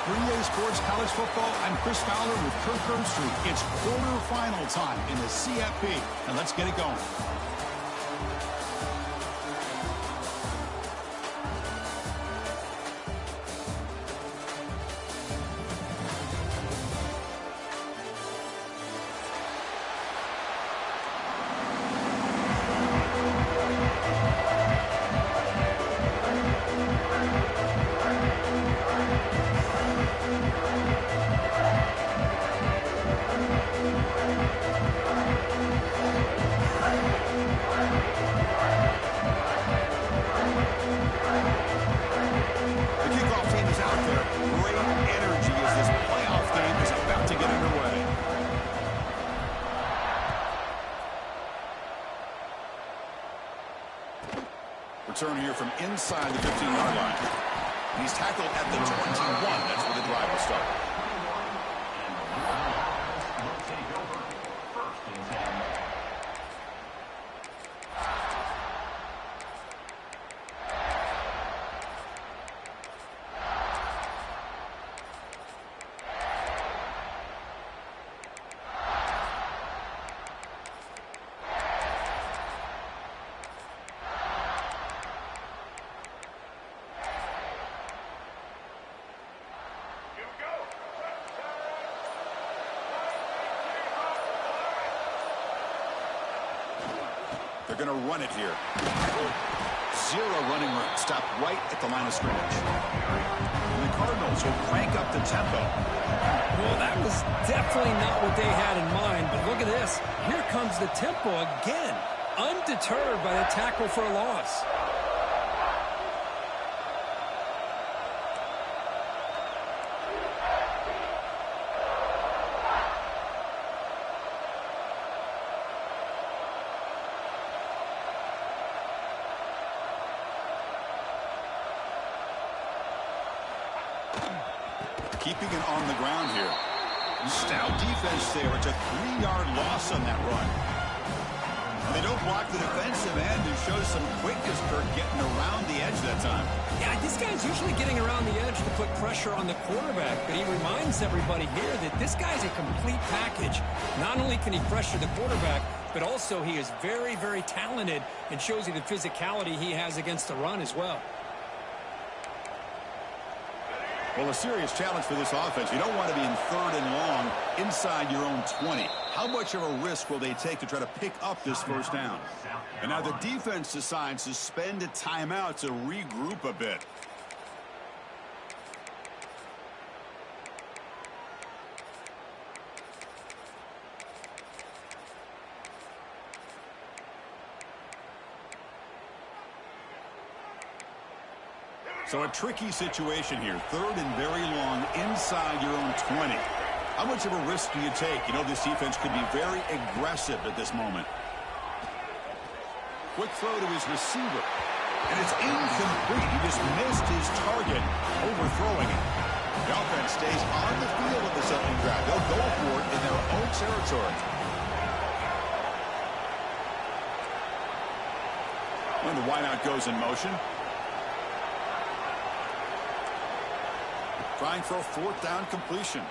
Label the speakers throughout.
Speaker 1: 3A Sports College Football. I'm Chris Fowler with Kirk Herbstreit. It's quarterfinal time in the CFP, and let's get it going. Return here from inside the 15-yard line. He's tackled at the 21. That's where the drive will start. They're going to run it here. Zero running room. Stop right at the line of scrimmage. And the Cardinals will crank up the tempo.
Speaker 2: Well, that was definitely not what they had in mind, but look at this. Here comes the tempo again. Undeterred by the tackle for a loss.
Speaker 1: Keeping it on the ground here. Stout defense there. It's a 3-yard loss on that run. And they don't block the defensive end and show some quickness for getting around the edge that time.
Speaker 2: Yeah, this guy's usually getting around the edge to put pressure on the quarterback, but he reminds everybody here that this guy's a complete package. Not only can he pressure the quarterback, but also he is very, very talented and shows you the physicality he has against the run as well.
Speaker 1: Well, a serious challenge for this offense. You don't want to be in 3rd and long inside your own 20. How much of a risk will they take to try to pick up this first down? And now the defense decides to spend a timeout to regroup a bit. So a tricky situation here. 3rd and very long inside your own 20. How much of a risk do you take? You know, this defense could be very aggressive at this moment. Quick throw to his receiver. And it's incomplete. He just missed his target, overthrowing it. The offense stays on the field with this opening drive. They'll go for it in their own territory. When the wideout goes in motion. Trying for a 4th down completion.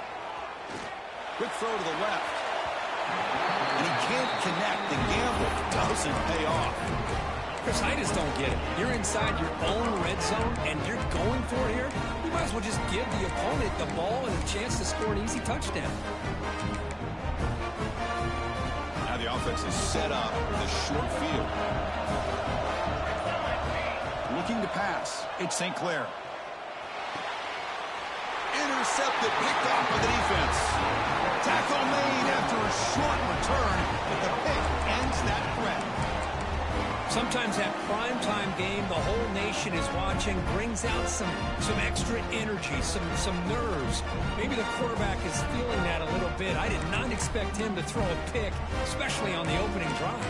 Speaker 1: Quick throw to the left. And he can't connect. The gamble doesn't pay off.
Speaker 2: Chris, I just don't get it. You're inside your own red zone, and you're going for it here? You might as well just give the opponent the ball and a chance to score an easy touchdown.
Speaker 1: Now the offense is set up with a short field. Looking to pass. It's St. Clair. Intercepted, picked off by the defense. Tackle made after a short return, but the pick ends that threat.
Speaker 2: Sometimes that primetime game, the whole nation is watching, brings out some extra energy, some nerves. Maybe the quarterback is feeling that a little bit. I did not expect him to throw a pick, especially on the opening drive.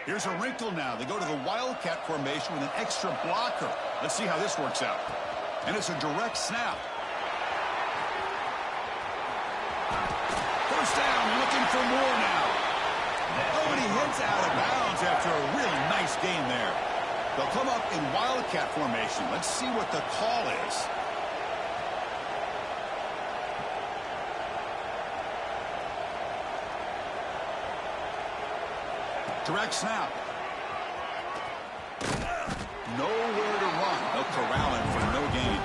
Speaker 1: Here's a wrinkle now. They go to the Wildcat formation with an extra blocker. Let's see how this works out. And it's a direct snap. First down, looking for more now. downs after a really nice game there. They'll come up in Wildcat formation. Let's see what the call is. Direct snap. Nowhere to run. They'll corral him for no gain.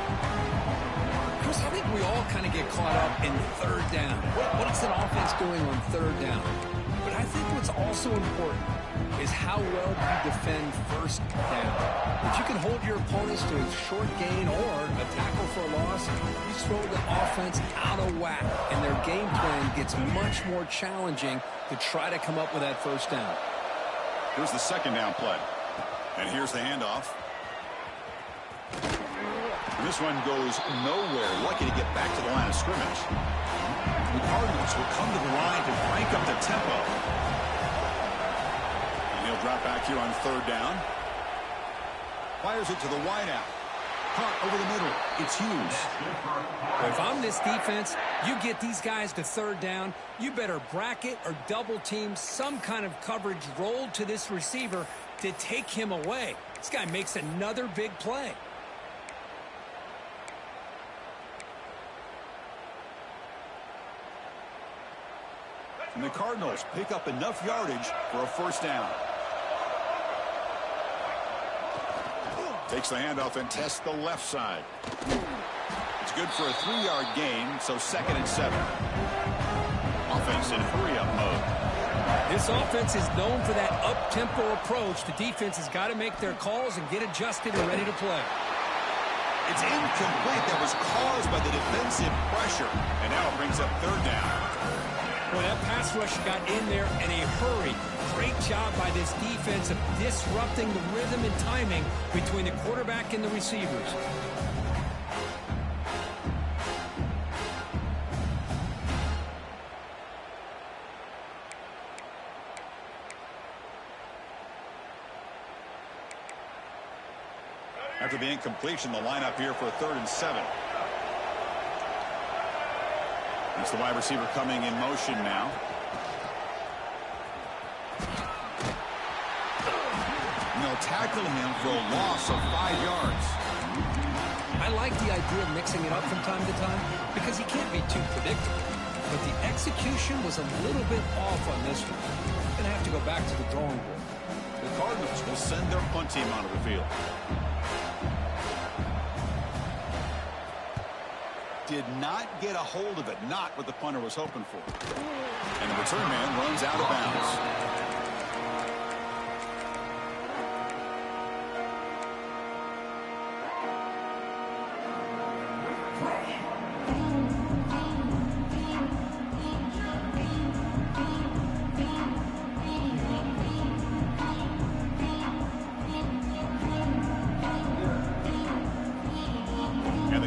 Speaker 2: Chris, I think we all kind of get caught up in third down. What is an offense doing on third down? But I think what's also important is how well you defend first down. If you can hold your opponents to a short gain or a tackle for a loss, you throw the offense out of whack, and their game plan gets much more challenging to try to come up with that first down.
Speaker 1: Here's the second down play. And here's the handoff. And this one goes nowhere. Lucky to get back to the line of scrimmage. The Cardinals will come to the line to crank up the tempo. And he'll drop back here on third down. Fires it to the wideout. Caught over the middle. It's Hughes.
Speaker 2: If I'm this defense, you get these guys to third down, you better bracket or double team some kind of coverage rolled to this receiver to take him away. This guy makes another big play.
Speaker 1: And the Cardinals pick up enough yardage for a first down. Takes the handoff and tests the left side. It's good for a 3-yard gain, so 2nd and 7. Offense in hurry-up mode.
Speaker 2: This offense is known for that up-tempo approach. The defense has got to make their calls and get adjusted and ready to play.
Speaker 1: It's incomplete. That was caused by the defensive pressure. And now it brings up third down.
Speaker 2: Well, that pass rush got in there in a hurry. Great job by this defense of disrupting the rhythm and timing between the quarterback and the receivers.
Speaker 1: After the incompletion, the lineup here for a 3rd and 7. It's the wide receiver coming in motion now. And they'll tackle him for a loss of 5 yards.
Speaker 2: I like the idea of mixing it up from time to time because he can't be too predictable. But the execution was a little bit off on this one. Going to have to go back to the drawing board.
Speaker 1: The Cardinals will send their punt team onto the field. Did not get a hold of it. Not what the punter was hoping for. And the return man runs out of bounds.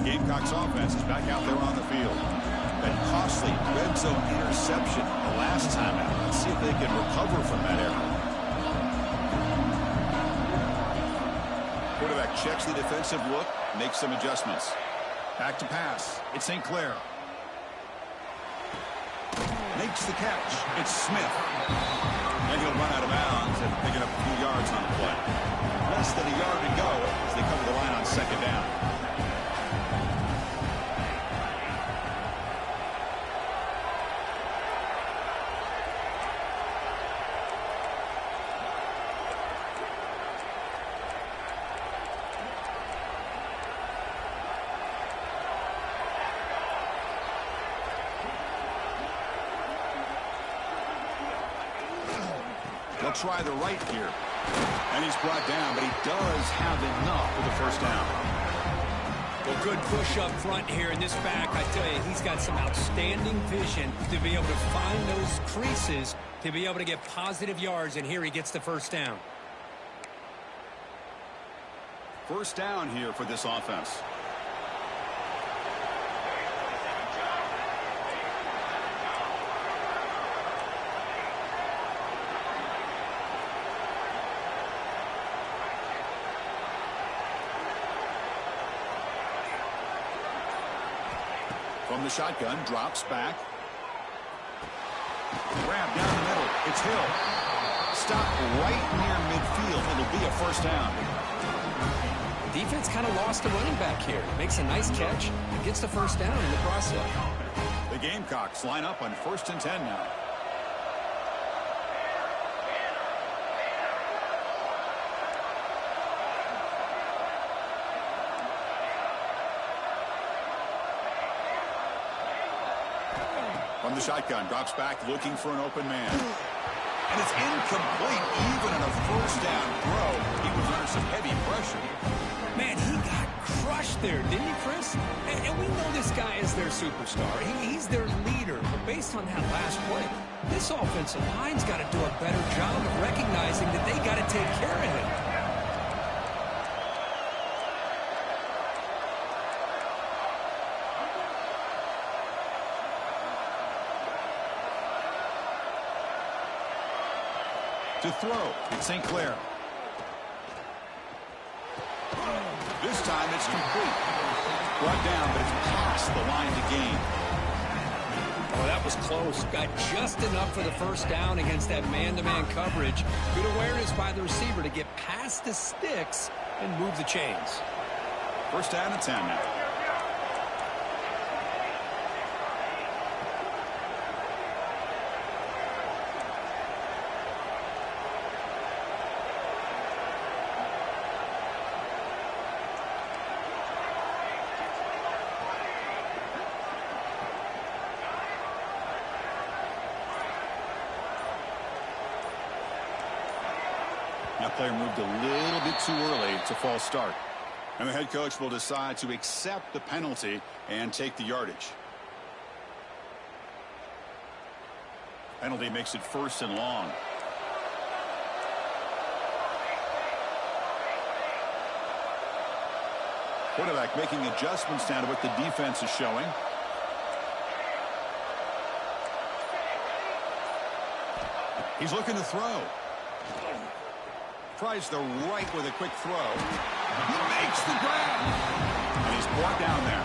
Speaker 1: Gamecocks offense is back out there on the field. That costly red zone interception the last time out. Let's see if they can recover from that error. Quarterback checks the defensive look, makes some adjustments. Back to pass. It's St. Clair. Makes the catch. It's Smith. And he'll run out of bounds and picking up a few yards on the play. Less than a yard to go as they cover the line on 2nd down. They'll try the right here. And he's brought down, but he does have enough for the first down.
Speaker 2: Well, good push up front here in this back. I tell you, he's got some outstanding vision to be able to find those creases to be able to get positive yards, and here he gets the first down.
Speaker 1: First down here for this offense. From the shotgun, drops back. Grab down the middle. It's Hill. stop right near midfield. It'll be a first down.
Speaker 2: Defense kind of lost a running back here. Makes a nice catch and gets the first down in the process.
Speaker 1: The Gamecocks line up on 1st and 10 now. From the shotgun, drops back looking for an open man. And it's incomplete. Even on a first down throw, he was under some heavy pressure.
Speaker 2: Man, he got crushed there, didn't he, Chris? And we know this guy is their superstar. He's their leader. But based on that last play, this offensive line's got to do a better job of recognizing that they got to take care of him.
Speaker 1: To throw, it's St. Clair. This time it's complete. Brought down, but it's past the line to gain.
Speaker 2: Oh, that was close. Got just enough for the first down against that man-to-man coverage. Good awareness by the receiver to get past the sticks and move the chains.
Speaker 1: First down and 10 now. That player moved a little bit too early. It's a false start. And the head coach will decide to accept the penalty and take the yardage. Penalty makes it 1st and long. Quarterback making adjustments down to what the defense is showing. He's looking to throw. Tries the right with a quick throw. He makes the grab. And he's brought down there.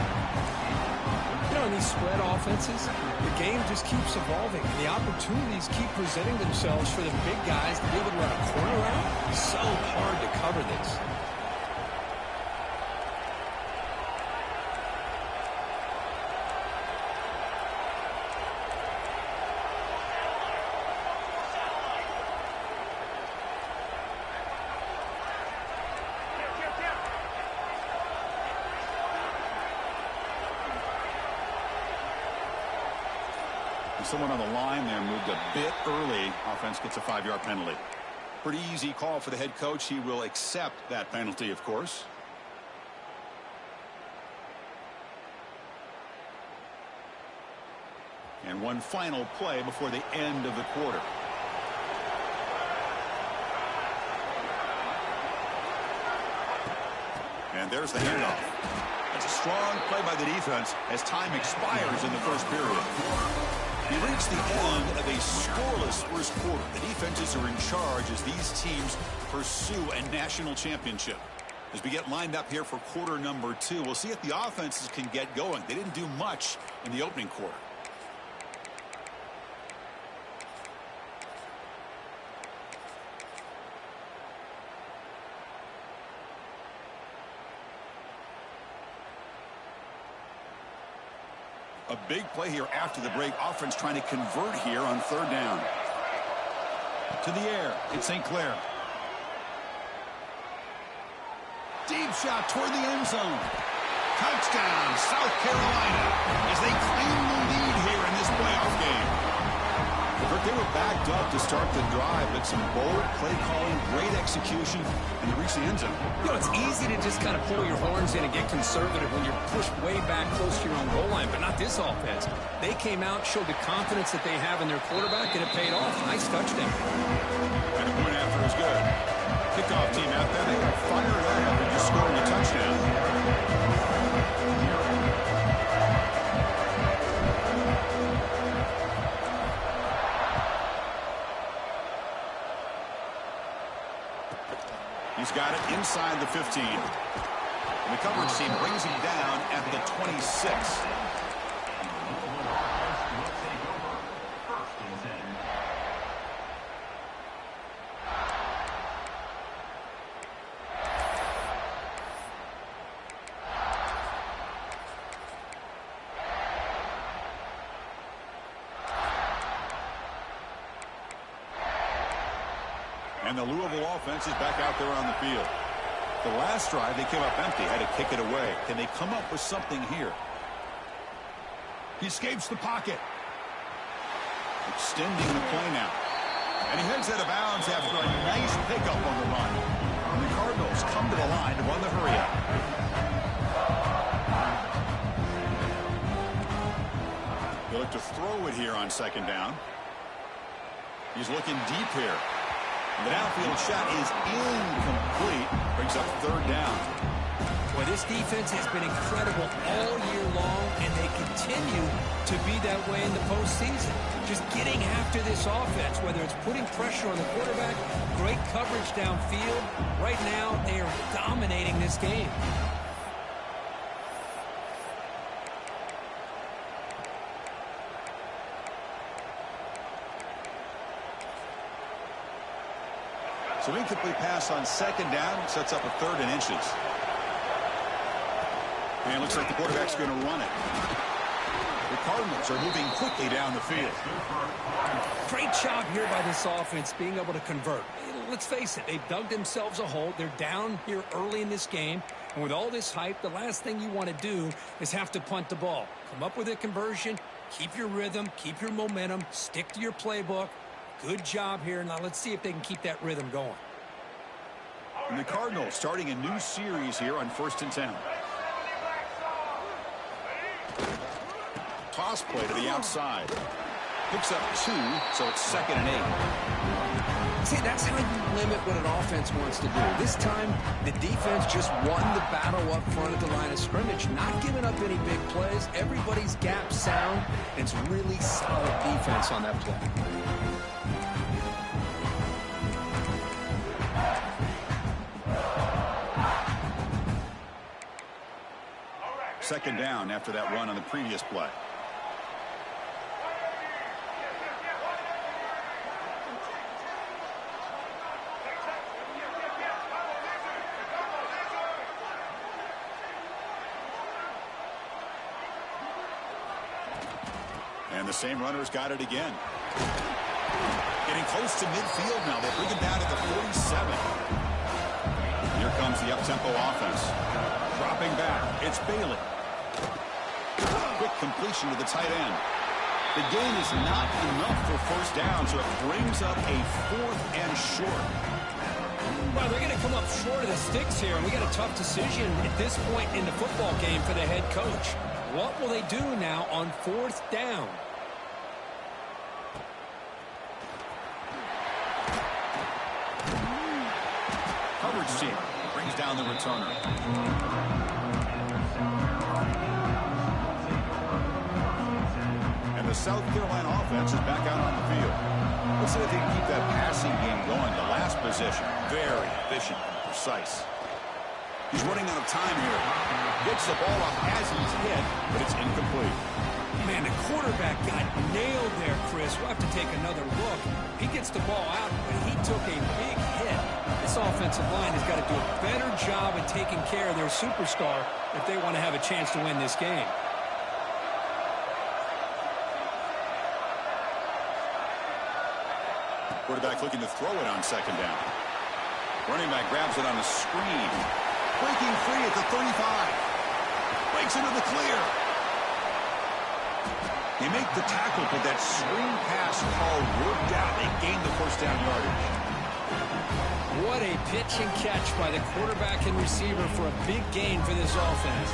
Speaker 2: You know, in these spread offenses, the game just keeps evolving. The opportunities keep presenting themselves for the big guys to be able to run a corner out. So hard to cover this.
Speaker 1: Someone on the line there moved a bit early. Offense gets a 5-yard penalty. Pretty easy call for the head coach. He will accept that penalty, of course. And one final play before the end of the quarter. And there's the handoff. That's a strong play by the defense as time expires in the first period. We reach the end of a scoreless first quarter. The defenses are in charge as these teams pursue a national championship. As we get lined up here for quarter number 2, we'll see if the offenses can get going. They didn't do much in the opening quarter. A big play here after the break. Offense trying to convert here on 3rd down. To the air. It's St. Clair. Deep shot toward the end zone. Touchdown, South Carolina, as they claim the lead here in this playoff game. They were backed up to start the drive, but some bold play calling, great execution, and they reached the end zone.
Speaker 2: You know, it's easy to just kind of pull your horns in and get conservative when you're pushed way back close to your own goal line, but not this offense. They came out, showed the confidence that they have in their quarterback, and it paid off. Nice touchdown.
Speaker 1: And the point after is good. Kickoff team out there, they got fired up after just scoring a touchdown. He's got it inside the 15. And the coverage team brings him down at the 26. And the Louisville offense is back out there on the field. The last drive, they came up empty, had to kick it away. Can they come up with something here? He escapes the pocket. Extending the play now. And he heads out of bounds after a nice pickup on the run. And the Cardinals come to the line to run the hurry-up. He'll look to throw it here on second down. He's looking deep here. The downfield shot is incomplete. Brings up third down.
Speaker 2: Well, this defense has been incredible all year long, and they continue to be that way in the postseason. Just getting after this offense, whether it's putting pressure on the quarterback, great coverage downfield. Right now, they are dominating this game.
Speaker 1: So incomplete pass on second down sets up a third and inches. And it looks like the quarterback's going to run it. The Cardinals are moving quickly down the field.
Speaker 2: Great job here by this offense being able to convert. Let's face it, they've dug themselves a hole. They're down here early in this game. And with all this hype, the last thing you want to do is have to punt the ball. Come up with a conversion, keep your rhythm, keep your momentum, stick to your playbook. Good job here. Now let's see if they can keep that rhythm going.
Speaker 1: And the Cardinals starting a new series here on 1st and 10. Toss play to the outside. Picks up 2, so it's 2nd and 8.
Speaker 2: See, that's how you limit what an offense wants to do. This time, the defense just won the battle up front at the line of scrimmage, not giving up any big plays. Everybody's gap sound. It's really solid defense on that play.
Speaker 1: Second down after that run on the previous play. And the same runner's got it again. Getting close to midfield now. They bring him down to the 47. Here comes the up-tempo offense. Dropping back. It's Bailey. Quick completion to the tight end. The gain is not enough for first down, so it brings up a 4th and short.
Speaker 2: Well, they're going to come up short of the sticks here, and we got a tough decision at this point in the football game for the head coach. What will they do now on 4th down?
Speaker 1: Coverage team brings down the returner. The South Carolina offense is back out on the field. Let's see if they can keep that passing game going. The last possession, very efficient and precise. He's running out of time here. Gets the ball up as he's hit, but it's incomplete.
Speaker 2: Man, the quarterback got nailed there, Chris. We'll have to take another look. He gets the ball out, but he took a big hit. This offensive line has got to do a better job at taking care of their superstar if they want to have a chance to win this game.
Speaker 1: Quarterback looking to throw it on second down. Running back grabs it on the screen. Breaking free at the 35. Breaks into the clear. They make the tackle, but that screen pass call worked out. They gained the first down yardage.
Speaker 2: What a pitch and catch by the quarterback and receiver for a big gain for this offense.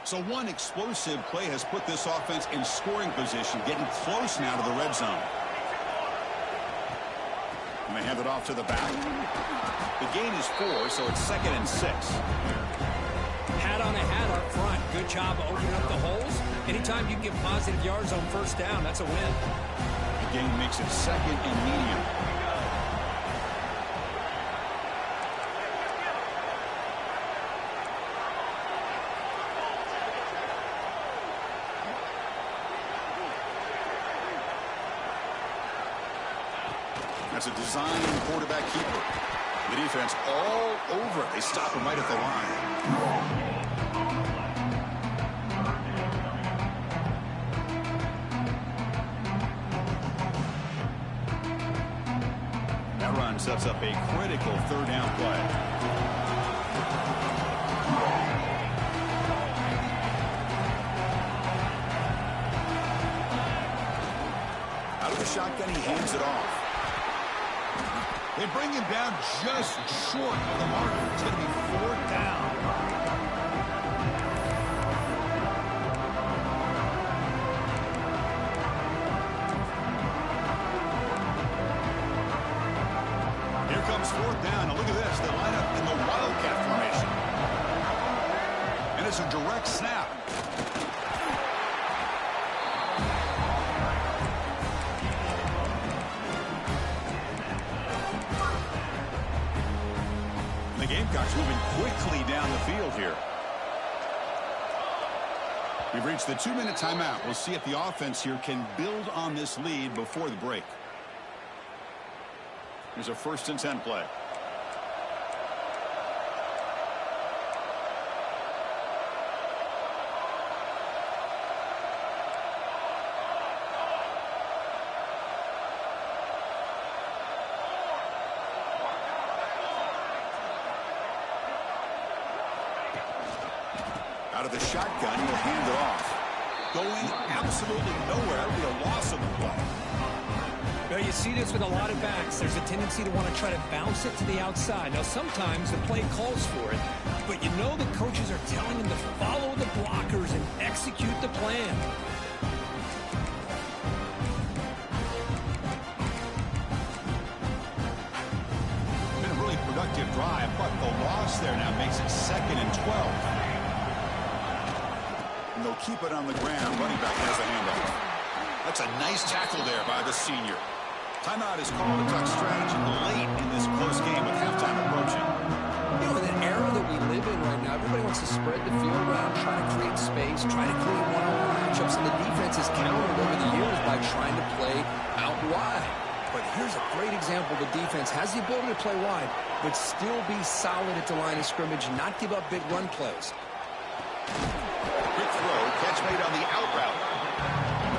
Speaker 1: So one explosive play has put this offense in scoring position, getting close now to the red zone. And they hand it off to the back. The gain is 4, so it's 2nd and 6.
Speaker 2: Hat on a hat up front. Good job of opening up the holes. Anytime you can get positive yards on first down, that's a win.
Speaker 1: The gain makes it 2nd and medium. That's a design quarterback keeper. The defense all over it. They stop him right at the line. sets up a critical third down play. Out of the shotgun, he hands it off. They bring him down just short of the marker. It's going to be 4th down. Here comes 4th down. Now look at this. They line up in the Wildcat formation. And it's a direct snap. The Gamecocks moving quickly down the field here. We've reached the 2-minute timeout. We'll see if the offense here can build on this lead before the break. Here's a 1st and 10 play. Out of the shotgun, he'll hand it off. Going absolutely nowhere. That'll be a loss of the play.
Speaker 2: Well, you see this with a lot of backs. There's a tendency to want to try to bounce it to the outside. Now, sometimes the play calls for it, but you know the coaches are telling them to follow the blockers and execute the plan.
Speaker 1: Been a really productive drive, but the loss there now makes it 2nd and 12. And they'll keep it on the ground. Running back has a handoff. That's a nice tackle there by the senior. Timeout is called to talk strategy late in this close game with halftime approaching.
Speaker 2: You know, in the era that we live in right now, everybody wants to spread the field around, try to create space, try to create one-on-one matchups, and the defense has countered over the years by trying to play out wide. But here's a great example. The defense has the ability to play wide, but still be solid at the line of scrimmage, not give up big run plays.
Speaker 1: Quick throw, catch made on the out route.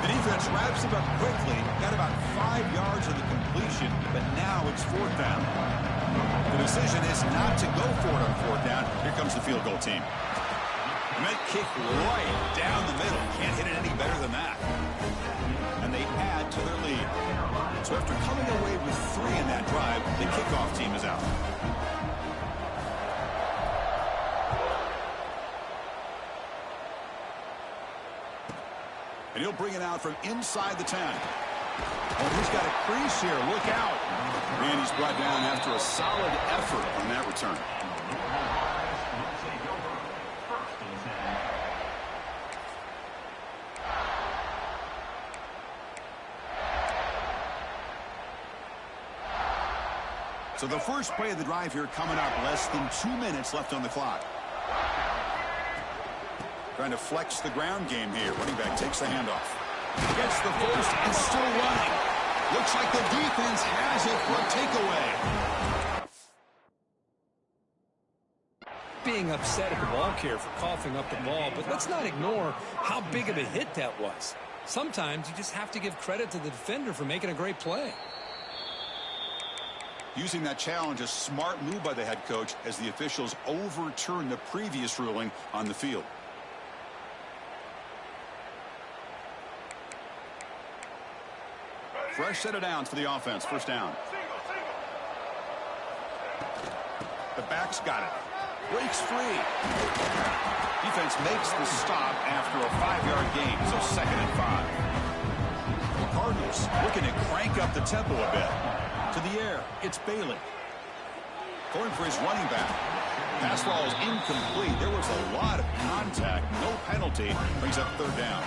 Speaker 1: The defense wraps it up quickly. Got about 5 yards of the completion, but now it's 4th down. The decision is not to go for it on 4th down. Here comes the field goal team. Met kick right down the middle. Can't hit it any better than that. And they add to their lead. So after coming away with 3 in that drive, the kickoff team is out. And he'll bring it out from inside the 10. Oh, he's got a crease here. Look out. And he's brought down after a solid effort on that return. So the first play of the drive here coming up. Less than 2 minutes left on the clock. Trying to flex the ground game here. Running back takes the handoff. Gets the first and still running. Looks like the defense has it for a takeaway.
Speaker 2: Being upset at the ball carrier for coughing up the ball, but let's not ignore how big of a hit that was. Sometimes you just have to give credit to the defender for making a great play.
Speaker 1: Using that challenge, a smart move by the head coach as the officials overturn the previous ruling on the field. Fresh set of downs for the offense. 1st down. The back's got it. Breaks free. Defense makes the stop after a 5-yard gain, so 2nd and 5. The Cardinals looking to crank up the tempo a bit. To the air, it's Bailey. Going for his running back. Pass ball is incomplete. There was a lot of contact. No penalty. Brings up 3rd down.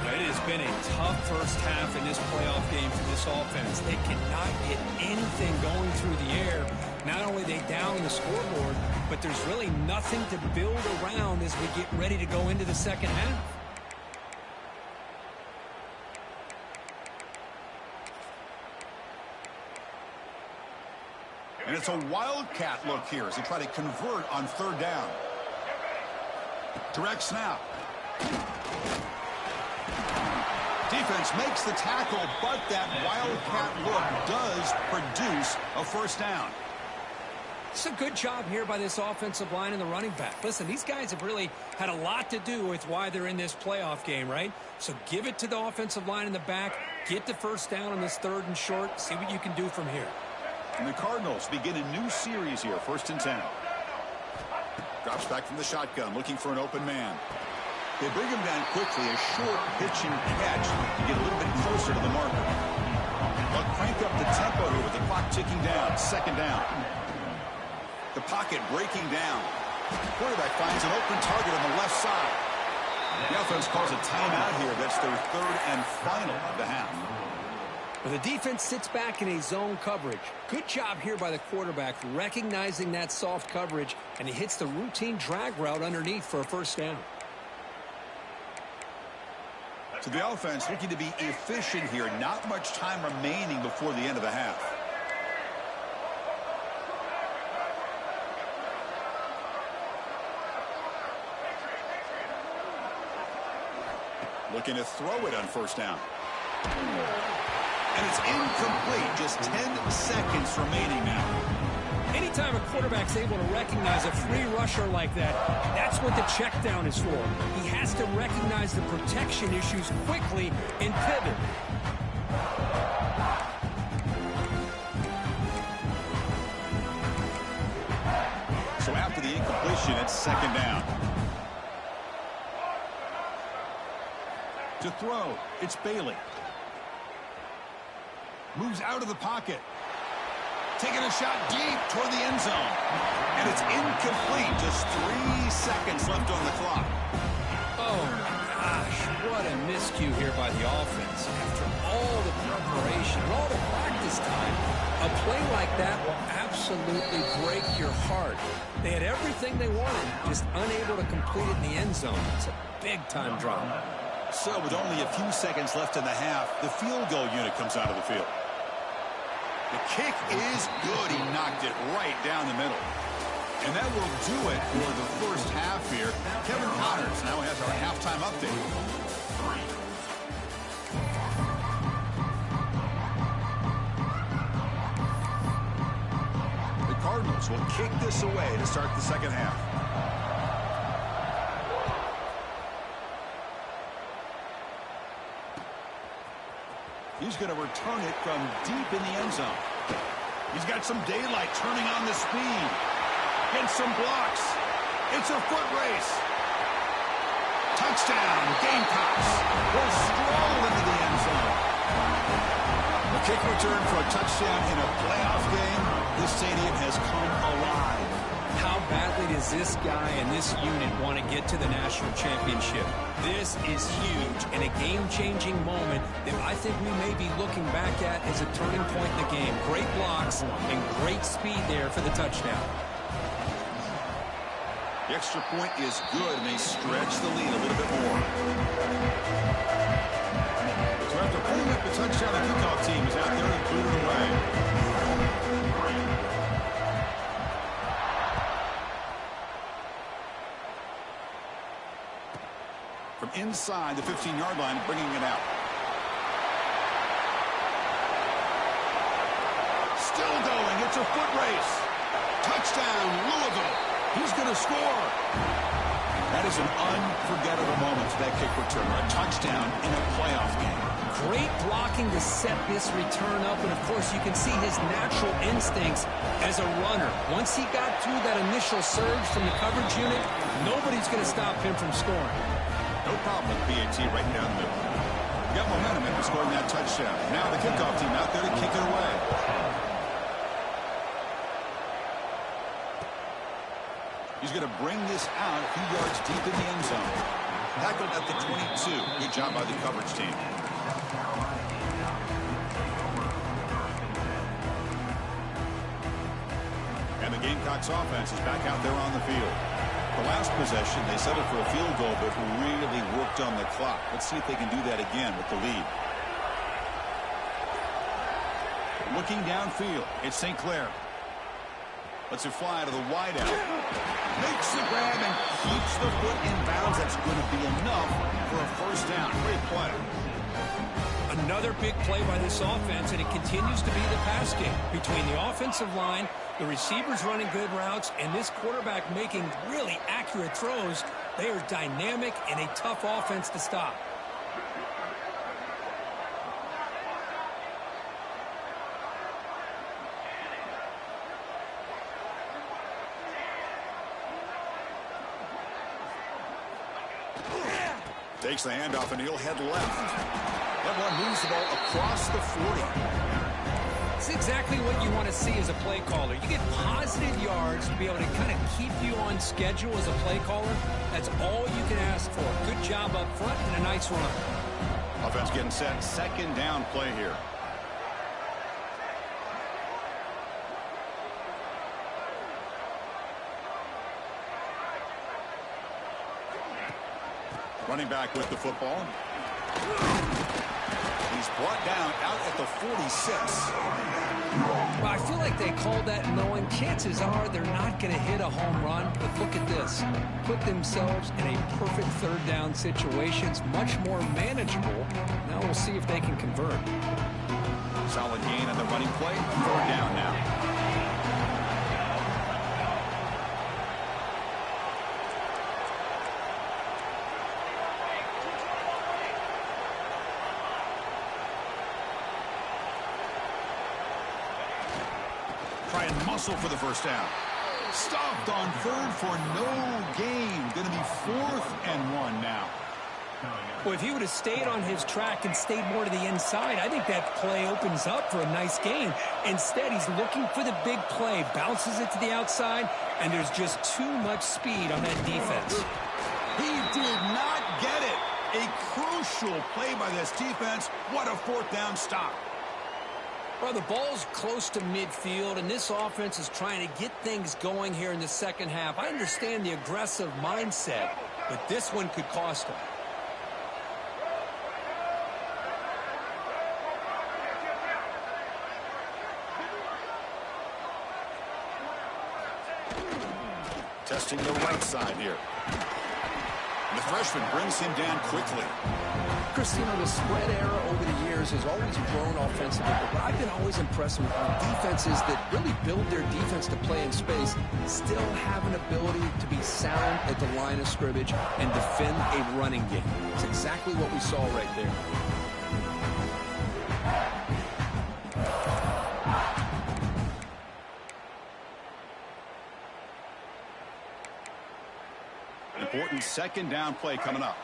Speaker 2: It has been a tough first half in this playoff game for this offense. They cannot get anything going through the air. Not only are they down the scoreboard, but there's really nothing to build around as we get ready to go into the second half.
Speaker 1: And it's a wildcat look here as they try to convert on 3rd down. Direct snap. Defense makes the tackle, but that wildcat look does produce a first down.
Speaker 2: It's a good job here by this offensive line and the running back. Listen, these guys have really had a lot to do with why they're in this playoff game, right? So give it to the offensive line in the back. Get the first down on this 3rd and short. See what you can do from here.
Speaker 1: And the Cardinals begin a new series here, 1st and 10. Drops back from the shotgun, looking for an open man. They bring him down quickly, a short pitch and catch to get a little bit closer to the marker. They'll crank up the tempo here with the clock ticking down. 2nd down. The pocket breaking down. The quarterback finds an open target on the left side. The offense calls a timeout here. That's their 3rd and final of the half.
Speaker 2: Well, the defense sits back in a zone coverage. Good job here by the quarterback recognizing that soft coverage, and he hits the routine drag route underneath for a first down.
Speaker 1: So the offense looking to be efficient here. Not much time remaining before the end of the half. Looking to throw it on first down. And it's incomplete. Just 10 seconds remaining now.
Speaker 2: Anytime a quarterback's able to recognize a free rusher like that, that's what the check down is for. He has to recognize the protection issues quickly and pivot.
Speaker 1: So after the incompletion, it's 2nd down. To throw, it's Bailey. Moves out of the pocket. Taking a shot deep toward the end zone. And it's incomplete. Just 3 seconds left on the clock.
Speaker 2: Oh, my gosh. What a miscue here by the offense. After all the preparation, all the practice time, a play like that will absolutely break your heart. They had everything they wanted, just unable to complete it in the end zone. It's a big-time drop.
Speaker 1: So with only a few seconds left in the half, the field goal unit comes out of the field. The kick is good. He knocked it right down the middle. And that will do it for the first half here. Kevin Connors now has our halftime update. The Cardinals will kick this away to start the second half. He's going to return it from deep in the end zone. He's got some daylight turning on the speed. Gets some blocks. It's a foot race. Touchdown, Gamecocks. Will stroll into the end zone. A kick return for a touchdown in a playoff game. This stadium has come alive.
Speaker 2: How badly does this guy and this unit want to get to the national championship? This is huge and a game-changing moment that I think we may be looking back at as a turning point in the game. Great blocks and great speed there for the touchdown.
Speaker 1: The extra point is good, and they stretch the lead a little bit more. So after pulling up the touchdown, the kickoff team is out there to boot it away. From inside the 15-yard line, bringing it out. Still going. It's a foot race. Touchdown, Louisville. He's going to score. That is an unforgettable moment for that kick return. A touchdown in a playoff game.
Speaker 2: Great blocking to set this return up, and of course you can see his natural instincts as a runner. Once he got through that initial surge from the coverage unit, nobody's going to stop him from scoring.
Speaker 1: No problem with PAT right down the middle. Got momentum after scoring that touchdown. Now the kickoff team out there to kick it away. He's going to bring this out a few yards deep in the end zone. Tackled at the 22. Good job by the coverage team. And the Gamecocks offense is back out there on the field. The last possession, they settled for a field goal, but really worked on the clock. Let's see if they can do that again with the lead. Looking downfield, it's St. Clair. Lets it fly to the wideout. Makes the grab and keeps the foot in bounds. That's going to be enough for a first down. Great play.
Speaker 2: Another big play by this offense, and it continues to be the pass game between the offensive line, the receivers running good routes, and this quarterback making really accurate throws. They are dynamic and a tough offense to stop.
Speaker 1: Takes the handoff, and he'll head left. That one moves the ball across the 40.
Speaker 2: It's exactly what you want to see as a play caller. You get positive yards to be able to kind of keep you on schedule as a play caller. That's all you can ask for. Good job up front and a nice run.
Speaker 1: Offense getting set. Second down play here. Running back with the football. He's brought down out at the 46.
Speaker 2: Well, I feel like they called that knowing chances are they're not going to hit a home run. But look at this. Put themselves in a perfect third down situation. It's much more manageable. Now we'll see if they can convert.
Speaker 1: Solid gain on the running play. Third down now. Try and muscle for the first down. Stopped on third for no gain. Going to be 4th and 1 now.
Speaker 2: Well, if he would have stayed on his track and stayed more to the inside, I think that play opens up for a nice gain. Instead, he's looking for the big play, bounces it to the outside, and there's just too much speed on that defense.
Speaker 1: He did not get it. A crucial play by this defense. What a 4th down stop.
Speaker 2: Well, the ball's close to midfield, and this offense is trying to get things going here in the second half. I understand the aggressive mindset, but this one could cost them.
Speaker 1: Testing the right side here. And the freshman brings him down quickly.
Speaker 2: Chris, you know, the spread era over the years has always grown offensively, but I've been always impressed with defenses that really build their defense to play in space, still have an ability to be sound at the line of scrimmage and defend a running game. It's exactly what we saw right there.
Speaker 1: Important second down play coming up.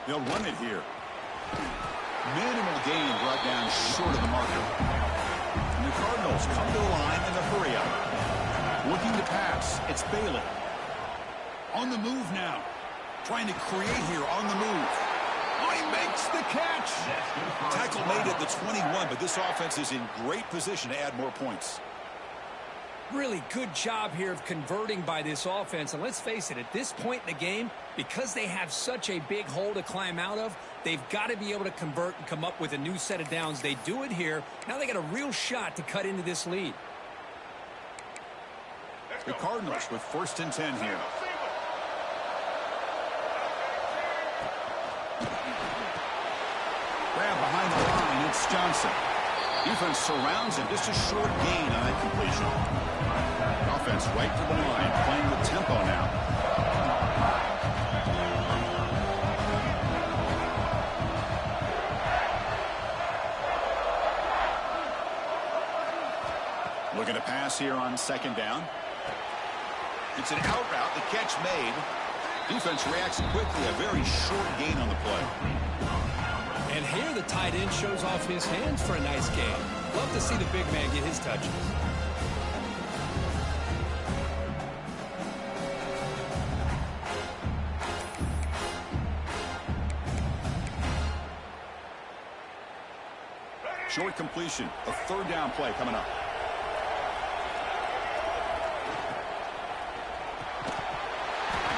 Speaker 1: They'll run it here. Minimal gain brought down short of the marker. And the Cardinals come to the line in a hurry up. Looking to pass. It's Bailey. On the move now. Trying to create here on the move. Oh, he makes the catch. Tackle made at the 21, but this offense is in great position to add more points.
Speaker 2: Really good job here of converting by this offense. And let's face it, at this point in the game, because they have such a big hole to climb out of, they've got to be able to convert and come up with a new set of downs. They do it here. Now they got a real shot to cut into this lead.
Speaker 1: The Cardinals with 1st and 10 here. Grab behind the line. It's Johnson. Defense surrounds him. Just a short gain on that completion. Offense right to the line, playing the tempo now. Looking to pass here on second down. It's an out route. The catch made. Defense reacts quickly. A very short gain on the play.
Speaker 2: And here the tight end shows off his hands for a nice gain. Love to see the big man get his touches.
Speaker 1: Short completion. A 3rd down play coming up.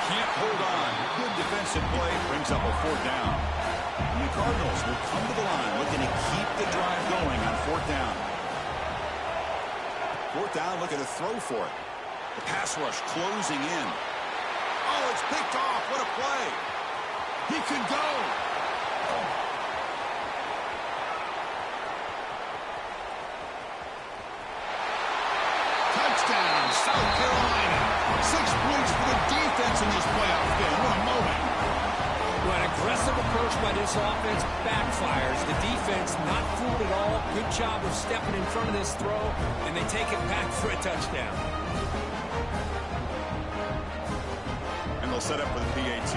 Speaker 1: Can't hold on. Good defensive play. Brings up a 4th down. And the Cardinals will come to the line looking to keep the drive going on 4th down. 4th down, looking to throw for it. The pass rush closing in. Oh, it's picked off. What a play. He could go. Touchdown, South Carolina. 6 points for the defense in this playoff game. What a moment.
Speaker 2: Well, an aggressive approach by this offense backfires. The defense not fooled at all. Good job of stepping in front of this throw, and they take it back for a touchdown.
Speaker 1: And they'll set up for the PAT.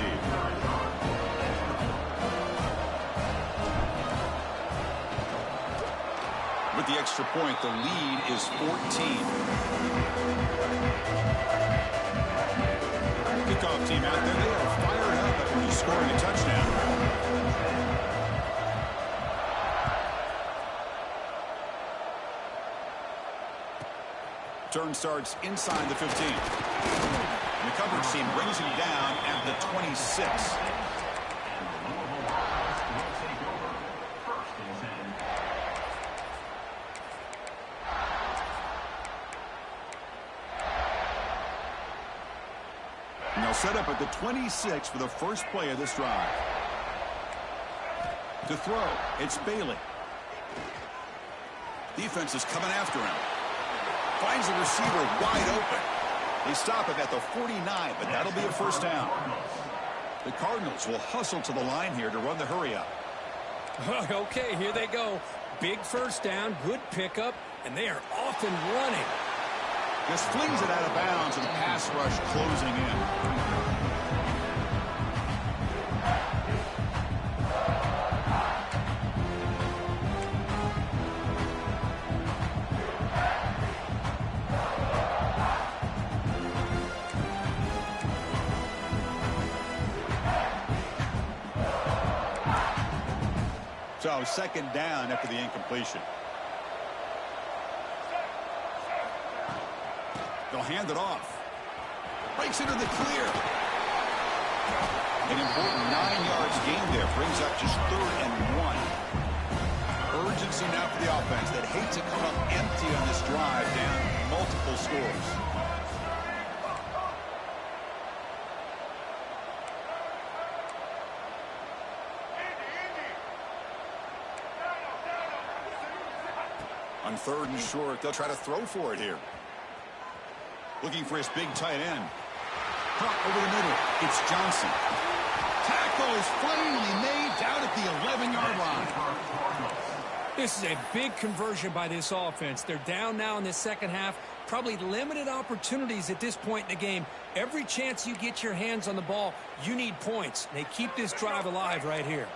Speaker 1: With the extra point, the lead is 14. Kickoff team out there. They are fired up after scoring a touchdown. Turn starts inside the 15. And the coverage team brings him down at the 26. And they'll set up at the 26 for the first play of this drive. To throw, it's Bailey. Defense is coming after him. Finds the receiver wide open. They stop him at the 49, but that'll be a first down. The Cardinals will hustle to the line here to run the hurry up.
Speaker 2: Okay, here they go. Big first down, good pickup, and they are off and running.
Speaker 1: Just flings it out of bounds, and the pass rush closing in. So second down after the incompletion. They'll hand it off. Breaks into the clear. An important 9 yards gain there. Brings up just 3rd and 1. Urgency now for the offense. They'd hate to come up empty on this drive, down multiple scores. On 3rd and short, they'll try to throw for it here. Looking for his big tight end. Cut over the middle. It's Johnson. Tackle is finally made down at the 11-yard line.
Speaker 2: This is a big conversion by this offense. They're down now in the second half. Probably limited opportunities at this point in the game. Every chance you get your hands on the ball, you need points. They keep this drive alive right here.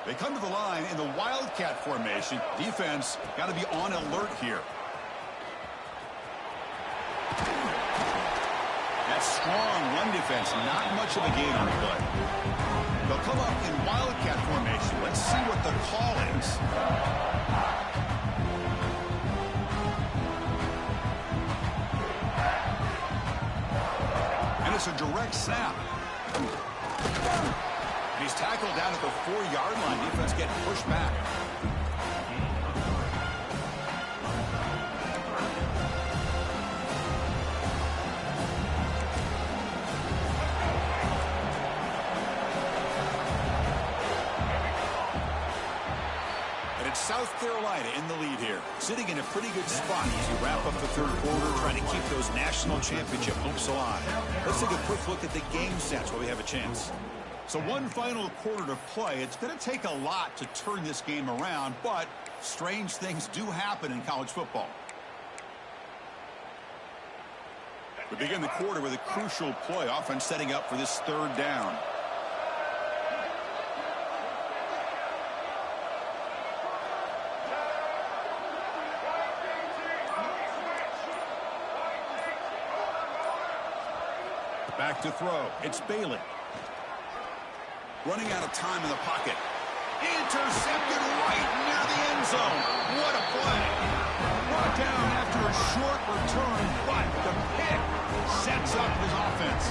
Speaker 1: They come to the line in the Wildcat formation. Defense got to be on alert here. That strong run defense, not much of a gain on the play. They'll come up in Wildcat formation. Let's see what the call is. And it's a direct snap. He's tackled down at the 4-yard line. Defense getting pushed back. And it's South Carolina in the lead here, sitting in a pretty good spot as you wrap up the 3rd quarter, trying to keep those national championship hopes alive. Let's take a quick look at the game stats while we have a chance. So one final quarter to play. It's going to take a lot to turn this game around, but strange things do happen in college football. We begin the quarter with a crucial play, offense setting up for this 3rd down. Back to throw. It's Bailey. Running out of time in the pocket. Intercepted right near the end zone. What a play. Brought down after a short return, but the pick sets up his offense.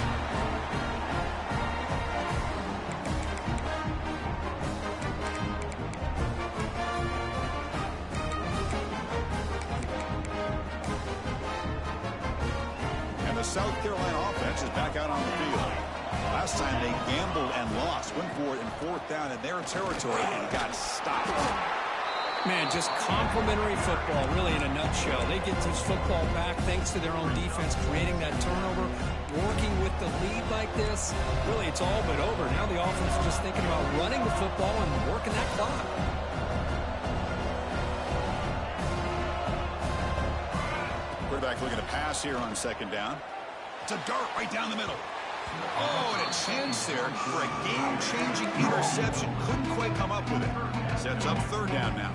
Speaker 1: And the South Carolina offense is back out on the field. Last time they gambled and lost. Went for it in fourth down in their territory and got stopped.
Speaker 2: Man, just complimentary football, really, in a nutshell. They get this football back thanks to their own defense, creating that turnover, working with the lead like this. Really, it's all but over. Now the offense is just thinking about running the football and working that clock.
Speaker 1: Quarterback looking to pass here on second down. It's a dart right down the middle. Oh, and a chance there for a game-changing interception. Couldn't quite come up with it. Sets up third down now.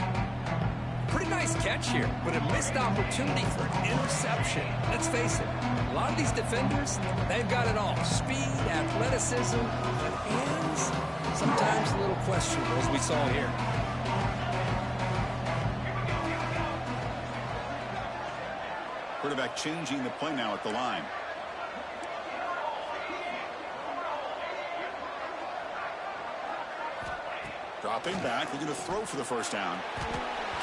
Speaker 2: Pretty nice catch here, but a missed opportunity for an interception. Let's face it, a lot of these defenders, they've got it all. Speed, athleticism, but hands, sometimes a little questionable, as we saw here.
Speaker 1: Quarterback changing the play now at the line. Dropping back, looking to throw for the first down.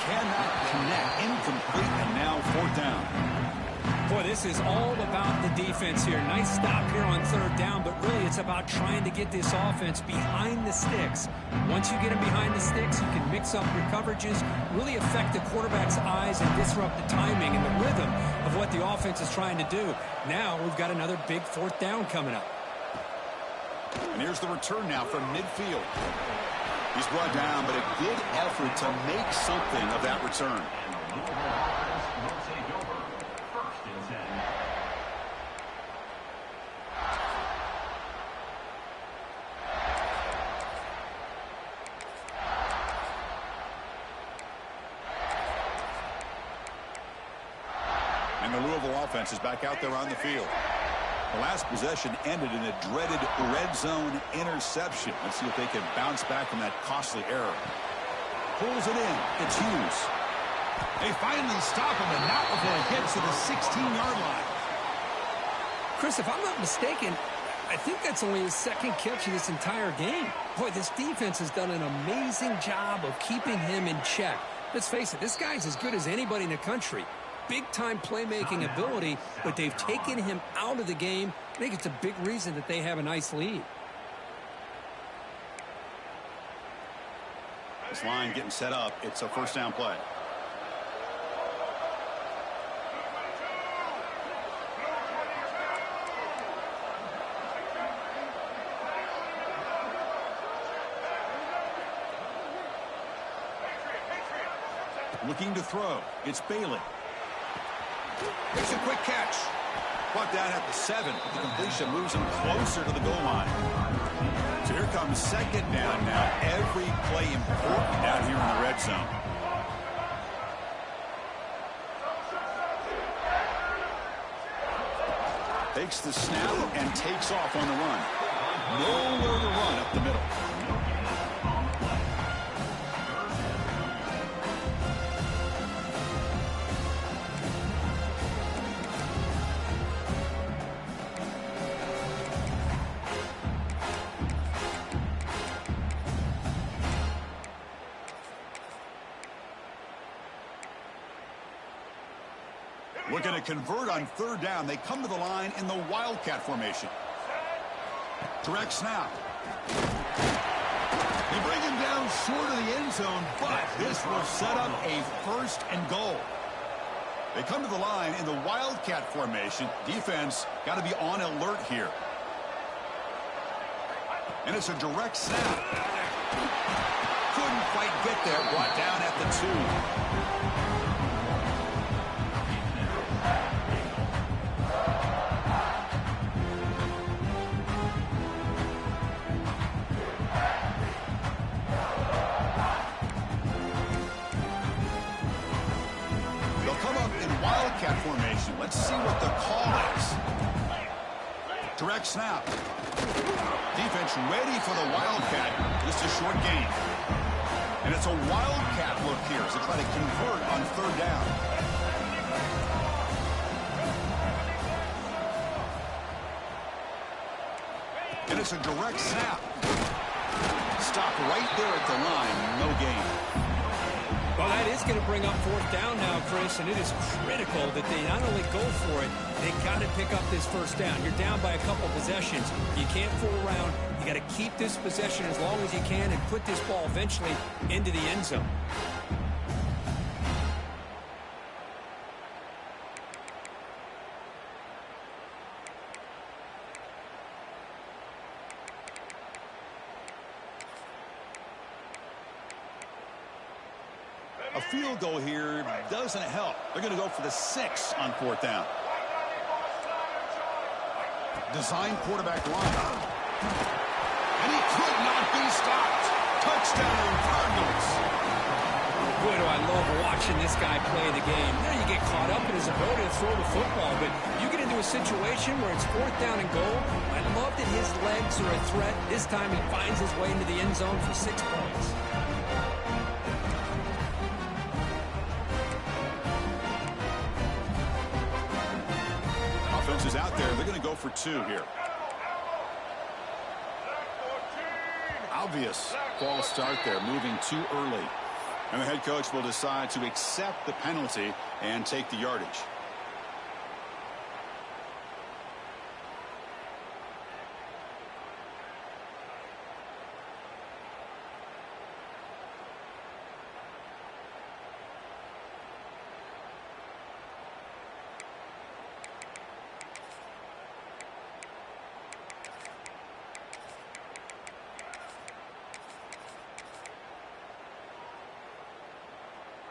Speaker 1: Cannot connect, incomplete, and now fourth down.
Speaker 2: Boy, this is all about the defense here. Nice stop here on third down, but really it's about trying to get this offense behind the sticks. Once you get them behind the sticks, you can mix up your coverages, really affect the quarterback's eyes and disrupt the timing and the rhythm of what the offense is trying to do. Now we've got another big fourth down coming up.
Speaker 1: And here's the return now from midfield. He's brought down, but a good effort to make something of that return. And the Louisville offense is back out there on the field. The last possession ended in a dreaded red zone interception. Let's see if they can bounce back from that costly error. Pulls it in. It's Hughes. They finally stop him, and not before he gets to the 16-yard line.
Speaker 2: Chris, if I'm not mistaken, I think that's only his second catch of this entire game. Boy, this defense has done an amazing job of keeping him in check. Let's face it, this guy's as good as anybody in the country. Big-time playmaking ability, but they've taken him out of the game. I think it's a big reason that they have a nice lead.
Speaker 1: This line getting set up. It's a first down play. Looking to throw. It's Bailey. Makes a quick catch. Brought down at the 7. The completion moves him closer to the goal line. So here comes second down now. Every play important down here in the red zone. Takes the snap and takes off on the run. Nowhere to run up the middle. Looking to convert on third down. They come to the line in the Wildcat formation. Direct snap. They bring him down short of the end zone, but this will set up a first and goal. They come to the line in the Wildcat formation. Defense got to be on alert here. And it's a direct snap. Couldn't quite get there. Brought down at the 2. Wildcat formation. Let's see what the call is. Direct snap. Defense ready for the Wildcat. Just a short gain. And it's a Wildcat look here as they try to convert on third down. And it's a direct snap. Stop right there at the line. No gain.
Speaker 2: Well, that is going to bring up fourth down now, Chris, and it is critical that they not only go for it, they got to pick up this first down. You're down by a couple possessions. You can't fool around. You got to keep this possession as long as you can and put this ball eventually into the end zone.
Speaker 1: A field goal here doesn't help. They're going to go for the 6 on fourth down. Design quarterback run. And he could not be stopped. Touchdown, Cardinals.
Speaker 2: Boy, do I love watching this guy play the game. You know, you get caught up in his ability to throw the football, but you get into a situation where it's fourth down and goal. I love that his legs are a threat. This time he finds his way into the end zone for 6 points.
Speaker 1: Offense is out there. They're going to go for 2 here. Obvious false start there, moving too early. And the head coach will decide to accept the penalty and take the yardage.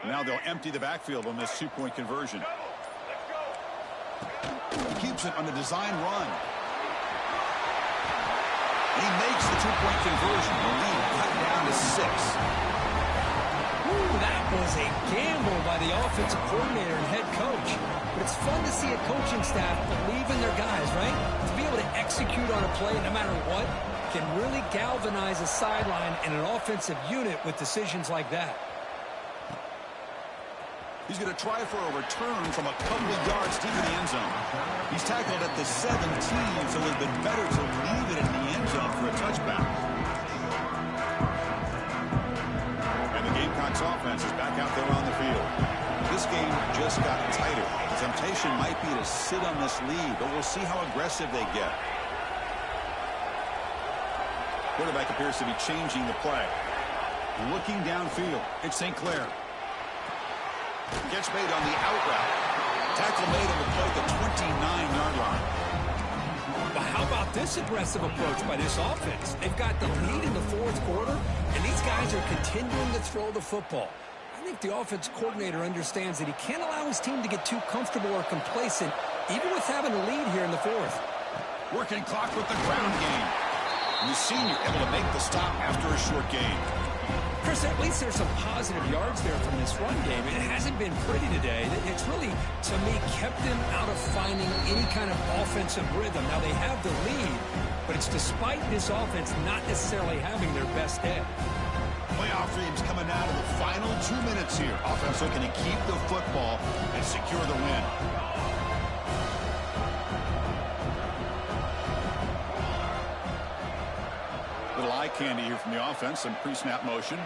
Speaker 1: Now they'll empty the backfield on this 2-point conversion. Keeps it on the design run. He makes the 2-point conversion. The lead cut down to 6.
Speaker 2: Ooh, that was a gamble by the offensive coordinator and head coach. But it's fun to see a coaching staff believe in their guys, right? To be able to execute on a play no matter what can really galvanize a sideline and an offensive unit with decisions like that.
Speaker 1: He's going to try for a return from a couple of yards deep in the end zone. He's tackled at the 17, so it would have been better to leave it in the end zone for a touchback. And the Gamecocks offense is back out there on the field. This game just got tighter. The temptation might be to sit on this lead, but we'll see how aggressive they get. Quarterback appears to be changing the play. Looking downfield, it's St. Clair. Gets made on the out route. Tackle made on the play at the 29-yard line.
Speaker 2: But how about this aggressive approach by this offense? They've got the lead in the fourth quarter, and these guys are continuing to throw the football. I think the offense coordinator understands that he can't allow his team to get too comfortable or complacent, even with having a lead here in the fourth.
Speaker 1: Working clock with the ground game. And the senior able to make the stop after a short gain.
Speaker 2: Chris, at least there's some positive yards there from this run game. It hasn't been pretty today. It's really, to me, kept them out of finding any kind of offensive rhythm. Now, they have the lead, but it's despite this offense not necessarily having their best day.
Speaker 1: Playoff dreams coming out of the final 2 minutes here. Offense looking to keep the football and secure the win. Little eye candy here from the offense. Some pre-snap motion.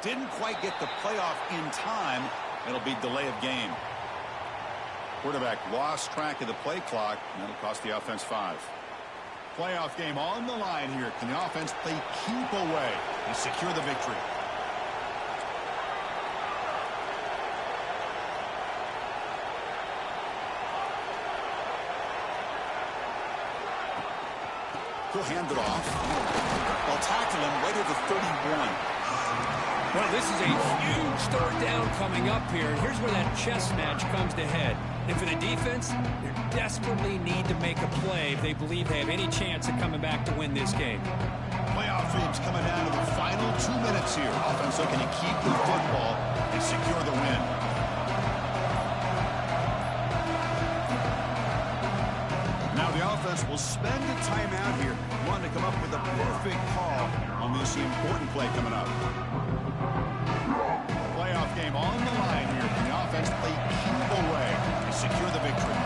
Speaker 1: Didn't quite get the playoff in time. It'll be delay of game. Quarterback lost track of the play clock, and it'll cost the offense 5. Playoff game on the line here. Can the offense play keep away and secure the victory? He'll hand it off. They'll tackle him right at the 31.
Speaker 2: Well, this is a huge third down coming up here. And here's where that chess match comes to head. And for the defense, they desperately need to make a play if they believe they have any chance of coming back to win this game.
Speaker 1: Playoff dreams coming down to the final 2 minutes here. Offense looking to keep the football and secure the win. Now Now the offense will spend a timeout here, wanting to come up with a perfect call on this important play coming up. Playoff game on the line here. The offense play keep away to secure the victory.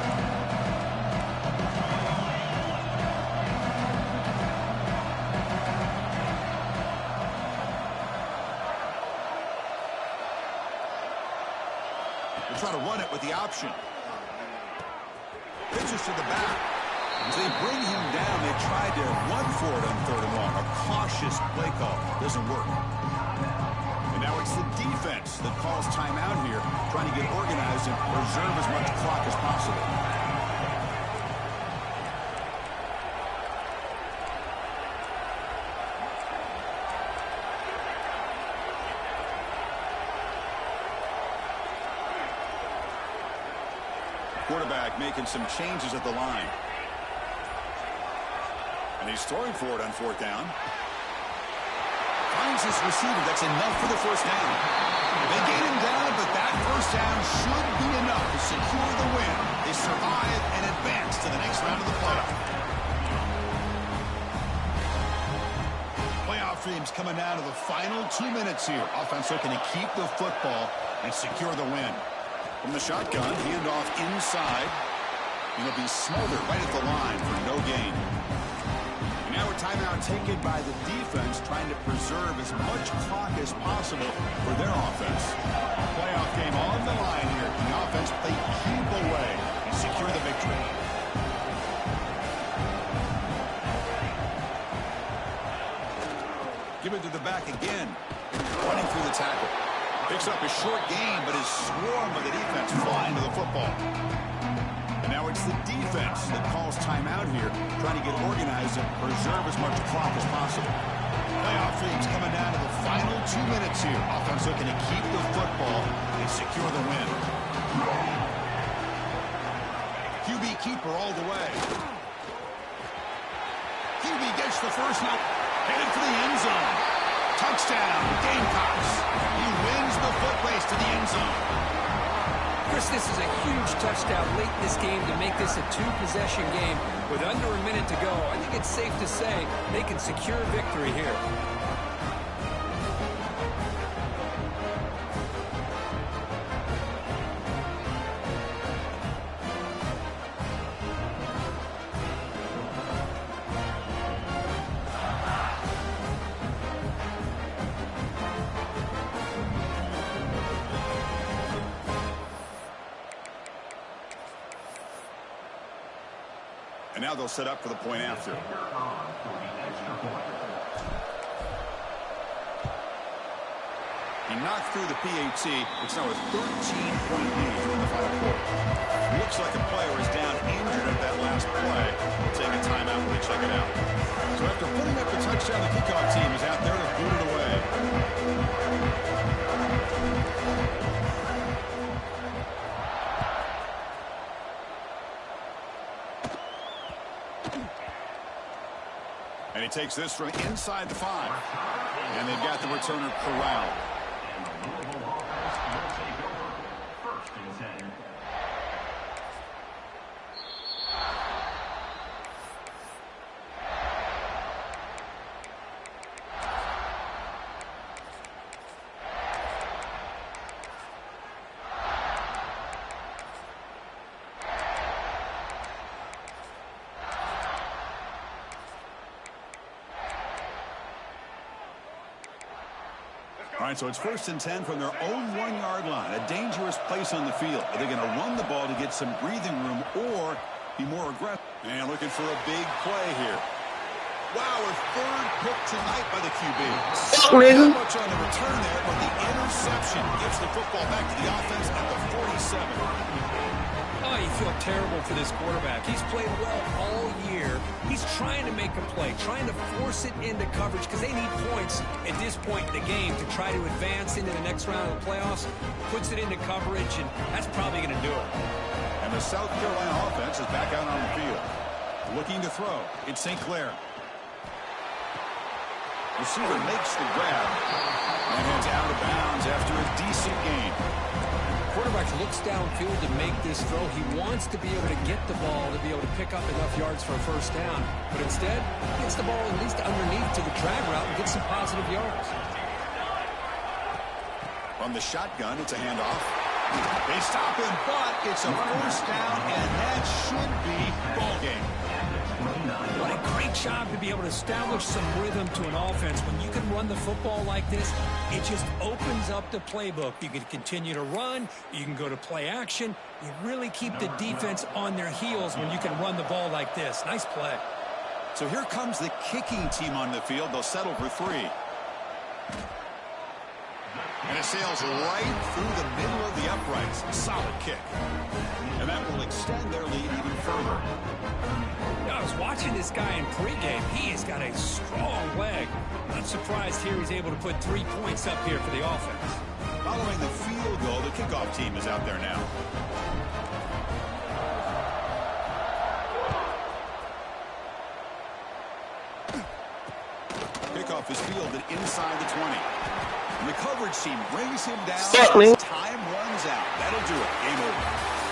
Speaker 1: They'll try to run it with the option. Pitches to the back. As they bring him down, they tried to run for it on 3rd and long. A cautious play call doesn't work. And now it's the defense that calls timeout here, trying to get organized and preserve as much clock as possible. Quarterback making some changes at the line. And he's throwing for it on 4th down. Finds his receiver. That's enough for the first down. They gain him down, but that first down should be enough to secure the win. They survive and advance to the next round of the playoff. Playoff dreams coming down to the final 2 minutes here. Offense looking to keep the football and secure the win. From the shotgun, handoff inside. It'll be smothered right at the line for no gain. And now a timeout taken by the defense, trying to preserve as much clock as possible for their offense. Playoff game on the line here. The offense play keep away and secure the victory. Give it to the back again. Running through the tackle. Picks up a short gain, but is swarmed by the defense flying to the football. And now it's the defense that calls timeout here, trying to get organized and preserve as much clock as possible. Playoff dreams coming down to the final 2 minutes here. Offense looking to keep the football and secure the win. QB keeper all the way. QB gets the first now. Headed for the end zone. Touchdown, Gamecocks. He wins the foot race to the end zone.
Speaker 2: Chris, this is a huge touchdown late in this game to make this a 2-possession game. With under a minute to go, I think it's safe to say they can secure victory here.
Speaker 1: And now they'll set up for the point after. He knocked through the PAT. It's now a 13-point lead in the final quarter. Looks like a player is down injured at that last play. We'll take a timeout when we check it out. So after putting up the touchdown, the kickoff team is out there to boot it away. And he takes this from inside the 5. And they've got the returner corralled.
Speaker 3: First and 10.
Speaker 1: All right, so it's 1st and 10 from their own 1-yard line. A dangerous place on the field. Are they going to run the ball to get some breathing room or be more aggressive? And looking for a big play here. Wow, a 3rd pick tonight by the QB. Not much on the return there, but the interception gives the football back to the offense at the 47.
Speaker 2: Oh, you feel terrible for this quarterback. He's played well all year. He's trying to make a play, trying to force it into coverage because they need points at this point in the game to try to advance into the next round of the playoffs. Puts it into coverage, and that's probably going to do it.
Speaker 1: And the South Carolina offense is back out on the field. Looking to throw. It's St. Clair. Receiver makes the grab and heads out of bounds after a decent gain.
Speaker 2: quarterback looks downfield to make this throw, he wants to be able to get the ball to be able to pick up enough yards for a first down. But instead, he gets the ball at least underneath to the drag route and gets some positive yards.
Speaker 1: On the shotgun, it's a handoff. They stop him, but it's a first down, and that should be ball game.
Speaker 2: What a great job to be able to establish some rhythm to an offense. When you can run the football like this, it just opens up the playbook. You can continue to run. You can go to play action. You really keep the defense on their heels when you can run the ball like this. Nice play.
Speaker 1: So here comes the kicking team on the field. They'll settle for 3. And it sails right through the middle of the uprights. Solid kick. And that will extend their lead even further.
Speaker 2: I was watching this guy in pregame. He has got a strong leg. Not surprised here he's able to put 3 points up here for the offense.
Speaker 1: Following the field goal, the kickoff team is out there now. Kickoff is fielded inside the 20. And the coverage team brings him down as time runs out. That'll do it. Game over.